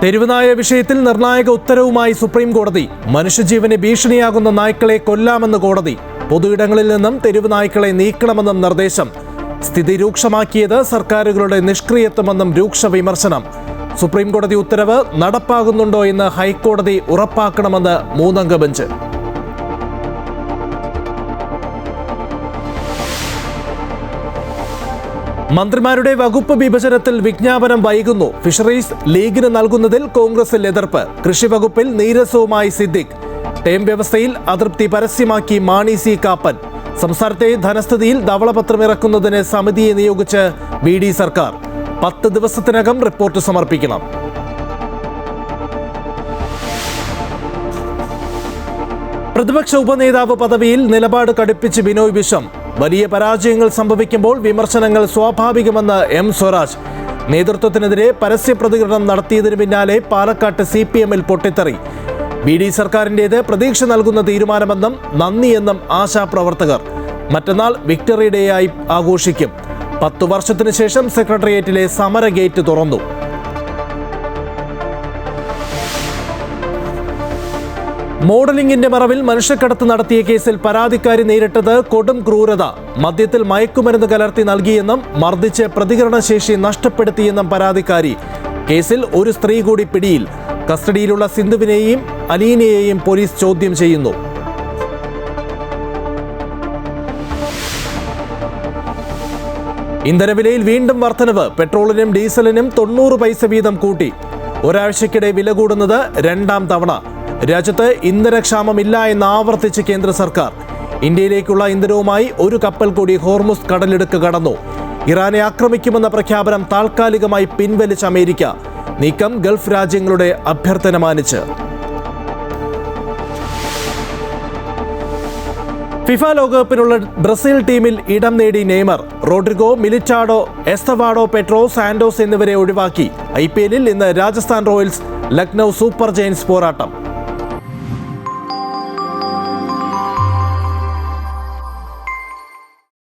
തെരുവുനായ വിഷയത്തിൽ നിർണായക ഉത്തരവുമായി സുപ്രീം കോടതി. മനുഷ്യജീവന് ഭീഷണിയാകുന്ന നായ്ക്കളെ കൊല്ലാമെന്ന് കോടതി. പൊതുയിടങ്ങളിൽ നിന്നും തെരുവുനായ്ക്കളെ നീക്കണമെന്നും നിർദ്ദേശം. സ്ഥിതി രൂക്ഷമാക്കിയത് സർക്കാരുകളുടെ നിഷ്ക്രിയത്വമെന്നും രൂക്ഷ വിമർശനം. സുപ്രീം കോടതി ഉത്തരവ് നടപ്പാകുന്നുണ്ടോ എന്ന് ഹൈക്കോടതി ഉറപ്പാക്കണമെന്ന് 3-അംഗ ബെഞ്ച്. മന്ത്രിമാരുടെ വകുപ്പ് വിഭജനത്തിൽ വിജ്ഞാപനം വൈകുന്നു. ഫിഷറീസ് ലീഗിന് നൽകുന്നതിൽ കോൺഗ്രസിൽ എതിർപ്പ്. കൃഷി വകുപ്പിൽ നീരസവുമായി സിദ്ദിഖ്. ടേം വ്യവസ്ഥയിൽ അതൃപ്തി പരസ്യമാക്കി മാണി സി കാപ്പൻ. സംസ്ഥാനത്തെ ധനസ്ഥിതിയിൽ ധവളപത്രം ഇറക്കുന്നതിന് സമിതിയെ നിയോഗിച്ച് BD സർക്കാർ. 10 ദിവസത്തിനകം റിപ്പോർട്ട് സമർപ്പിക്കണം. പ്രതിപക്ഷ ഉപനേതാവ് പദവിയിൽ നിലപാട് കടുപ്പിച്ച് ബിനോയ് വിശ്വം. വലിയ പരാജയങ്ങൾ സംഭവിക്കുമ്പോൾ വിമർശനങ്ങൾ സ്വാഭാവികമെന്ന് M സ്വരാജ്. നേതൃത്വത്തിനെതിരെ പരസ്യ പ്രതികരണം നടത്തിയതിനു പിന്നാലെ പാലക്കാട്ട് CPM-ൽ പൊട്ടിത്തെറി. BD സർക്കാരിൻ്റേത് പ്രതീക്ഷ നൽകുന്ന തീരുമാനമെന്നും നന്ദിയെന്നും ആശാപ്രവർത്തകർ. മറ്റന്നാൾ വിക്ടറി ഡേ ആയി ആഘോഷിക്കും. 10 വർഷത്തിനു ശേഷം സെക്രട്ടേറിയറ്റിലെ സമര ഗേറ്റ് തുറന്നു. മോഡലിംഗിന്റെ മറവിൽ മനുഷ്യക്കടത്ത് നടത്തിയ കേസിൽ പരാതിക്കാരി നേരിട്ടത് കൊടും ക്രൂരത. മദ്യത്തിൽ മയക്കുമരുന്ന് കലർത്തി നൽകിയെന്നും മർദ്ദിച്ച് പ്രതികരണശേഷി നഷ്ടപ്പെടുത്തിയെന്നും പരാതിക്കാരി. കേസിൽ ഒരു സ്ത്രീ കൂടി പിടിയിൽ. കസ്റ്റഡിയിലുള്ള സിന്ധുവിനെയും അലീനയെയും പോലീസ് ചോദ്യം ചെയ്യുന്നു. ഇന്ധനവിലയിൽ വീണ്ടും വർധനവ്. പെട്രോളിനും ഡീസലിനും 90 പൈസ വീതം കൂട്ടി. ഒരാഴ്ചക്കിടെ വില കൂടുന്നത് 2-ാം തവണ. രാജ്യത്ത് ഇന്ധനക്ഷാമമില്ല എന്ന് ആവർത്തിച്ച് കേന്ദ്ര സർക്കാർ. ഇന്ത്യയിലേക്കുള്ള ഇന്ധനവുമായി ഒരു കപ്പൽ കൂടി ഹോർമുസ് കടലിടുക്ക് കടന്നു. ഇറാനെ ആക്രമിക്കുമെന്ന പ്രഖ്യാപനം താൽക്കാലികമായി പിൻവലിച്ച അമേരിക്ക. നീക്കം ഗൾഫ് രാജ്യങ്ങളുടെ അഭ്യർത്ഥന മാനിച്ച്. ഫിഫ ലോകകപ്പിനുള്ള ബ്രസീൽ ടീമിൽ ഇടം നേടി നെയ്മർ. റോഡ്രിഗോ, മിലിറ്റാഡോ, എസ്തവാഡോ, പെട്രോ, സാന്റോസ് എന്നിവരെ ഒഴിവാക്കി. IPL-ൽ ഇന്ന് Rajasthan Royals Lucknow super giants പോരാട്ടം.